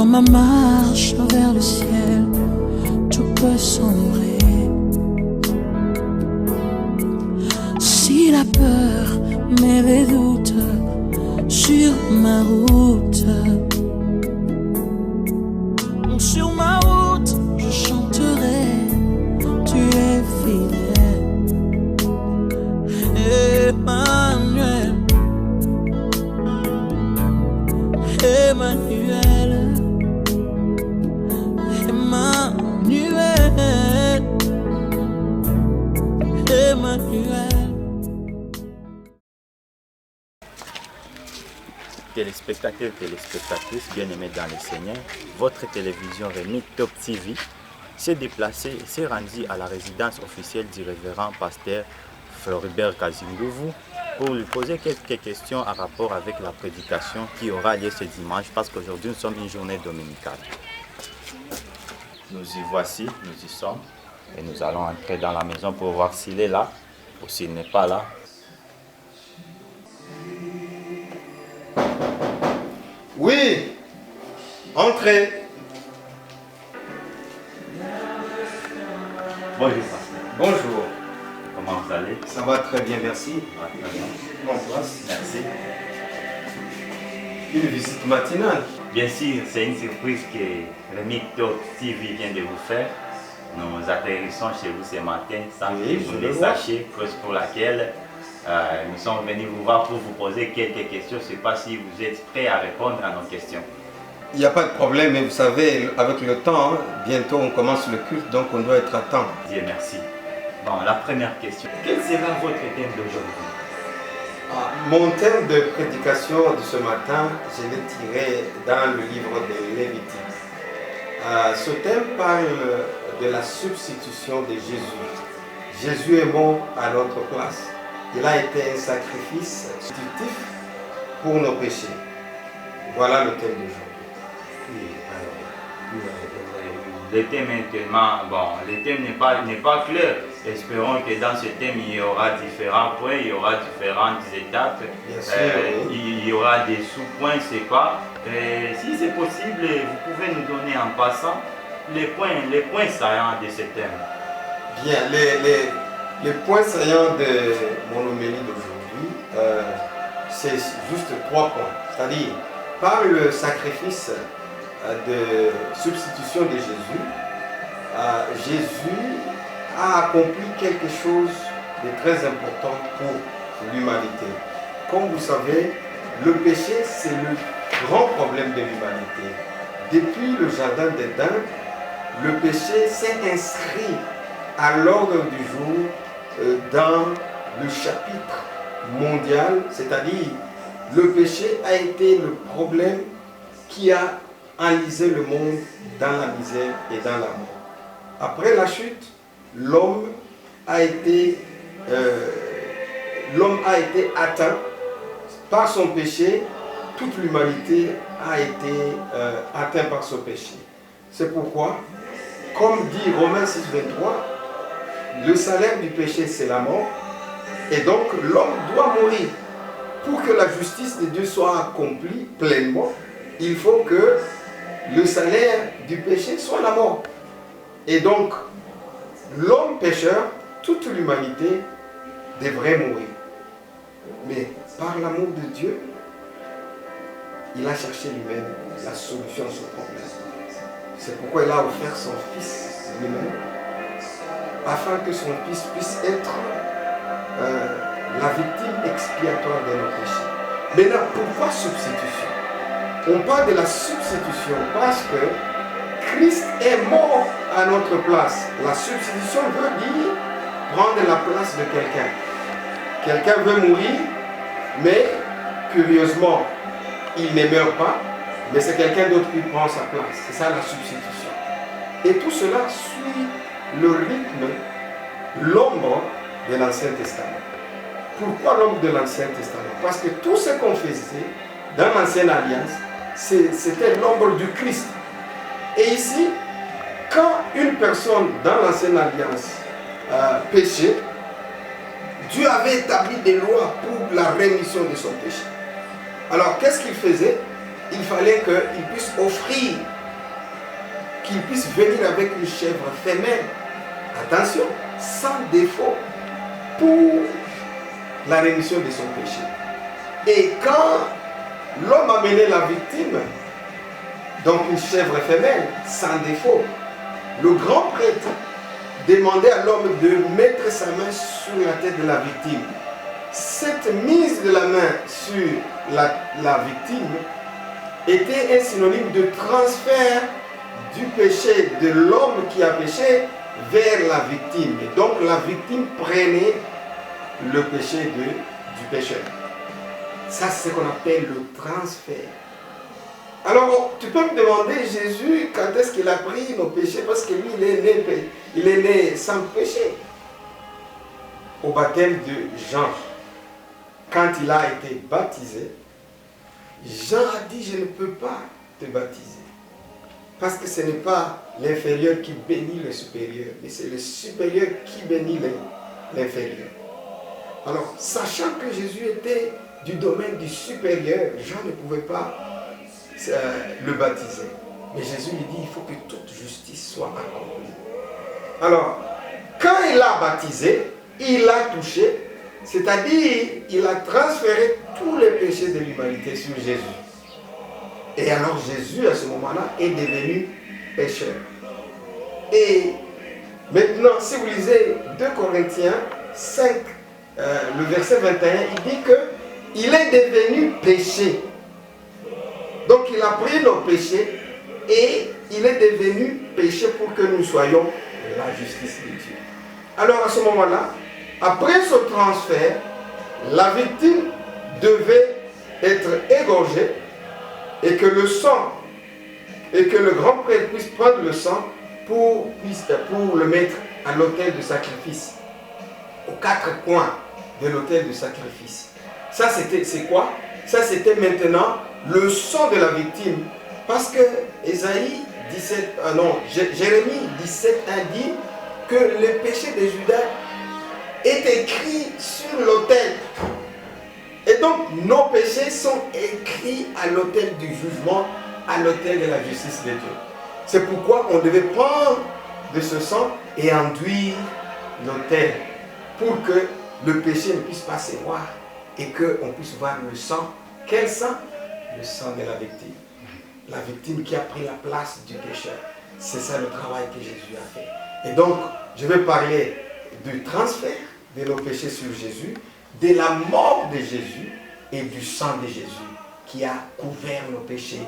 ma marche vers le ciel, tout peut sombrer. Si la peur me redoute sur ma route, je chanterai, tu es fidèle, Emmanuel, Emmanuel, Emmanuel, Emmanuel. Téléspectateurs, téléspectatrices, bien-aimés dans le Seigneur, votre télévision Rémi Top TV s'est déplacée et s'est rendue à la résidence officielle du révérend pasteur Floribert Kazindouvou pour lui poser quelques questions en rapport avec la prédication qui aura lieu ce dimanche, parce qu'aujourd'hui nous sommes une journée dominicale. Nous y voici, nous y sommes, et nous allons entrer dans la maison pour voir s'il est là ou s'il n'est pas là. Oui, entrez. Bonjour pasteur. Bonjour. Comment vous allez? Ça va très bien, merci. Ah, très bien. Bonne place. Merci. Une visite matinale. Bien sûr, c'est une surprise que Rémi Top TV vient de vous faire. Nous atterrissons chez vous ce matin sans que vous ne sachiez, cause pour laquelle nous sommes venus vous voir pour vous poser quelques questions. Je ne sais pas si vous êtes prêts à répondre à nos questions. Il n'y a pas de problème, mais vous savez, avec le temps, bientôt on commence le culte, donc on doit être à temps. Dieu merci. Bon, la première question. Quel sera votre thème d'aujourd'hui? Mon thème de prédication de ce matin, je l'ai tiré dans le livre de Lévitique. Ce thème parle de la substitution de Jésus. Jésus est mort à notre place. Il a été un sacrifice substitutif pour nos péchés. Voilà le thème d'aujourd'hui. Le thème est tellement bon, le thème n'est pas clair. Espérons que dans ce thème il y aura différents points, il y aura différentes étapes. Bien sûr, oui. Il y aura des sous-points, c'est quoi. Si c'est possible, vous pouvez nous donner en passant les points saillants de ce thème. Bien, les points saillants de mon homélie d'aujourd'hui, c'est juste 3 points. C'est-à-dire, par le sacrifice de substitution de Jésus, Jésus a accompli quelque chose de très important pour l'humanité. Comme vous savez, le péché, c'est le grand problème de l'humanité. Depuis le jardin d'Éden, le péché s'est inscrit à l'ordre du jour dans le chapitre mondial, c'est-à-dire le péché a été le problème qui a enlisé le monde dans la misère et dans la mort. Après la chute, l'homme a été atteint par son péché. Toute l'humanité a été atteinte par ce péché. C'est pourquoi, comme dit Romains 6,23, le salaire du péché c'est la mort, et donc l'homme doit mourir. Pour que la justice de Dieu soit accomplie pleinement, il faut que le salaire du péché soit la mort. Et donc, l'homme pécheur, toute l'humanité devrait mourir. Mais par l'amour de Dieu, il a cherché lui-même la solution à ce problème. C'est pourquoi il a offert son Fils lui-même, afin que son Fils puisse être la victime expiatoire de nos péchés. Maintenant, pourquoi substitution? On parle de la substitution parce que Christ est mort à notre place. La substitution veut dire prendre la place de quelqu'un. Quelqu'un veut mourir, mais curieusement, il ne meurt pas, mais c'est quelqu'un d'autre qui prend sa place. C'est ça la substitution. Et tout cela suit le rythme, l'ombre de l'Ancien Testament. Pourquoi l'ombre de l'Ancien Testament? Parce que tout ce qu'on faisait dans l'Ancienne Alliance, c'était l'ombre du Christ. Et ici, quand une personne dans l'Ancienne Alliance péchait, Dieu avait établi des lois pour la rémission de son péché. Alors, qu'est-ce qu'il faisait? Il fallait qu'il puisse offrir qu'il puisse venir avec une chèvre femelle, attention, sans défaut, pour la rémission de son péché. Et quand l'homme amenait la victime, donc une chèvre femelle, sans défaut, le grand prêtre demandait à l'homme de mettre sa main sur la tête de la victime. Cette mise de la main sur la victime était un synonyme de transfert du péché de l'homme qui a péché vers la victime. Et donc la victime prenait le péché du pécheur. Ça, c'est ce qu'on appelle le transfert. Alors, tu peux me demander, Jésus, quand est-ce qu'il a pris nos péchés? Parce que lui, il est né sans péché. Au baptême de Jean, quand il a été baptisé, Jean a dit, je ne peux pas te baptiser. Parce que ce n'est pas l'inférieur qui bénit le supérieur, mais c'est le supérieur qui bénit l'inférieur. Alors, sachant que Jésus était du domaine du supérieur, Jean ne pouvait pas le baptiser. Mais Jésus lui dit, il faut que toute justice soit accomplie. Alors, quand il a baptisé, il a touché, c'est-à-dire il a transféré tous les péchés de l'humanité sur Jésus. Et alors Jésus, à ce moment-là, est devenu pécheur. Et maintenant, si vous lisez 2 Corinthiens 5, le verset 21, il dit qu'il est devenu péché. Donc il a pris nos péchés et il est devenu péché pour que nous soyons la justice de Dieu. Alors à ce moment-là, après ce transfert, la victime devait être égorgée et que le sang, et que le grand prêtre puisse prendre le sang pour le mettre à l'autel de sacrifice, aux 4 coins de l'autel de sacrifice. Ça c'est quoi? Ça c'était maintenant le sang de la victime. Parce que Jérémie 17 dit que le péché de Judas est écrit sur l'autel. Et donc nos péchés sont écrits à l'autel du jugement, à l'autel de la justice de Dieu. C'est pourquoi on devait prendre de ce sang et enduire l'autel pour que le péché ne puisse pas se voir et qu'on puisse voir le sang. Quel sang? Le sang de la victime. La victime qui a pris la place du pécheur. C'est ça le travail que Jésus a fait. Et donc, je vais parler du transfert de nos péchés sur Jésus, de la mort de Jésus et du sang de Jésus qui a couvert nos péchés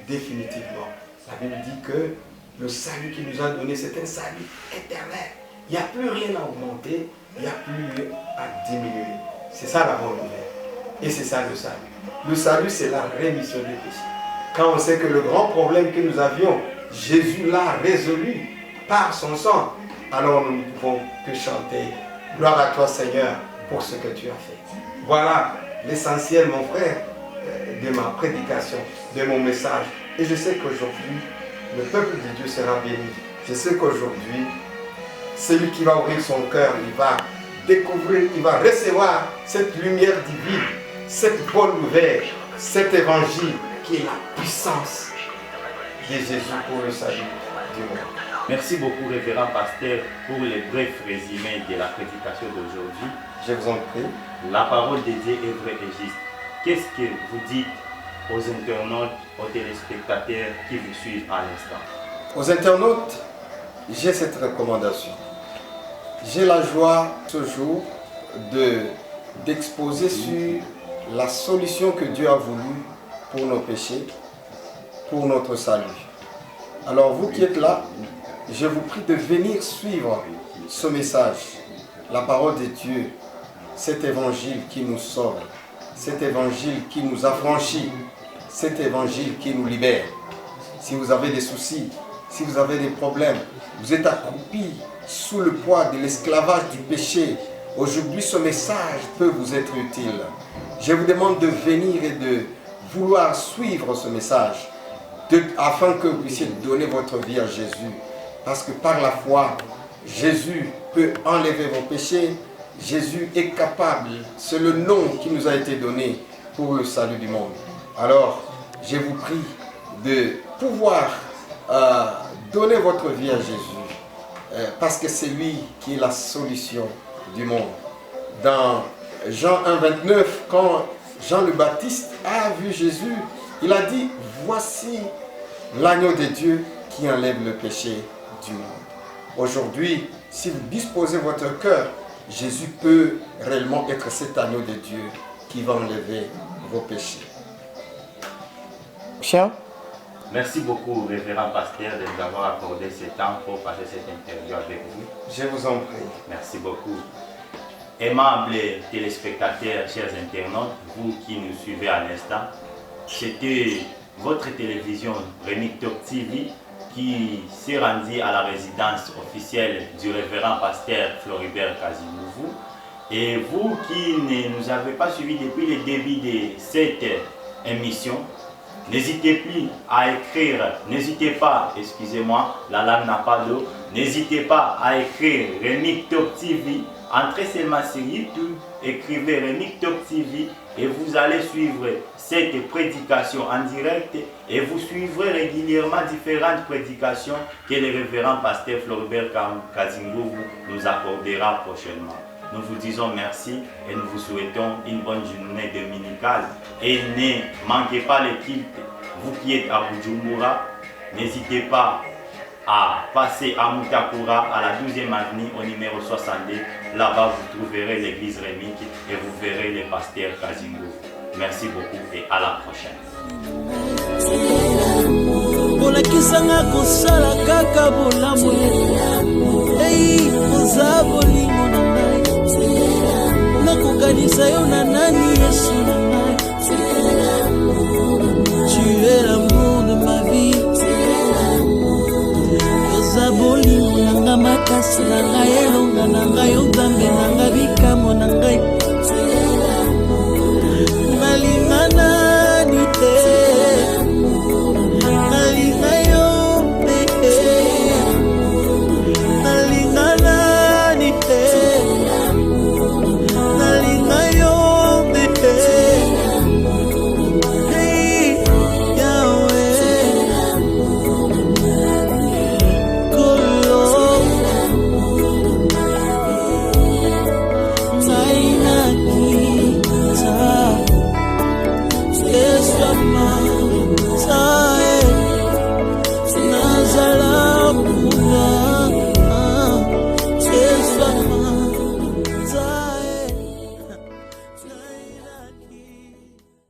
définitivement. La Bible dit que le salut qu'il nous a donné, c'est un salut éternel. Il n'y a plus rien à augmenter, il n'y a plus rien à diminuer. C'est ça la bonne nouvelle. Et c'est ça le salut. Le salut, c'est la rémission des péchés. Quand on sait que le grand problème que nous avions, Jésus l'a résolu par son sang, alors nous ne pouvons que chanter « Gloire à toi Seigneur pour ce que tu as fait ». Voilà l'essentiel, mon frère, de ma prédication, de mon message. Et je sais qu'aujourd'hui, le peuple de Dieu sera béni. Je sais qu'aujourd'hui, celui qui va ouvrir son cœur, il va découvrir, il va recevoir cette lumière divine, cette bonne nouvelle, cet évangile qui est la puissance de Jésus pour le salut du monde. Merci beaucoup, révérend pasteur, pour les brefs résumés de la prédication d'aujourd'hui. Je vous en prie. La parole de Dieu est vraie et juste. Qu'est-ce que vous dites aux internautes, aux téléspectateurs qui vous suivent à l'instant? Aux internautes, j'ai cette recommandation. J'ai la joie ce jour d'exposer sur la solution que Dieu a voulu pour nos péchés, pour notre salut. Alors vous qui êtes là, je vous prie de venir suivre ce message, la parole de Dieu, cet évangile qui nous sauve, cet évangile qui nous affranchit, cet évangile qui nous libère. Si vous avez des soucis, si vous avez des problèmes, vous êtes accroupis sous le poids de l'esclavage du péché, aujourd'hui ce message peut vous être utile. Je vous demande de venir et de vouloir suivre ce message afin que vous puissiez donner votre vie à Jésus. Parce que par la foi, Jésus peut enlever vos péchés. Jésus est capable, c'est le nom qui nous a été donné pour le salut du monde. Alors, je vous prie de pouvoir donnez votre vie à Jésus, parce que c'est lui qui est la solution du monde. Dans Jean 1,29, quand Jean le Baptiste a vu Jésus, il a dit, voici l'agneau de Dieu qui enlève le péché du monde. Aujourd'hui, si vous disposez votre cœur, Jésus peut réellement être cet agneau de Dieu qui va enlever vos péchés. Chien. Merci beaucoup, révérend pasteur, de nous avoir accordé ce temps pour passer cette interview avec vous. Je vous en prie. Merci beaucoup. Aimables téléspectateurs, chers internautes, vous qui nous suivez à l'instant, c'était votre télévision Remix Top TV qui s'est rendue à la résidence officielle du révérend pasteur Floribert Kazimouvou. Et vous qui ne nous avez pas suivis depuis le début de cette émission, n'hésitez pas, excusez-moi, la langue n'a pas d'eau, n'hésitez pas à écrire Remix Top TV, entrez seulement sur YouTube, écrivez Remix Top TV et vous allez suivre cette prédication en direct et vous suivrez régulièrement différentes prédications que le révérend pasteur Floribert Kazimouvou nous accordera prochainement. Nous vous disons merci et nous vous souhaitons une bonne journée dominicale. Et ne manquez pas le culte. Vous qui êtes à Bujumbura, n'hésitez pas à passer à Mutakura, à la 12e avenue, au numéro 62. Là-bas, vous trouverez l'église Remix et vous verrez le pasteur Kazimouvou. Merci beaucoup et à la prochaine. Nakukanisa yo na nani Yesu.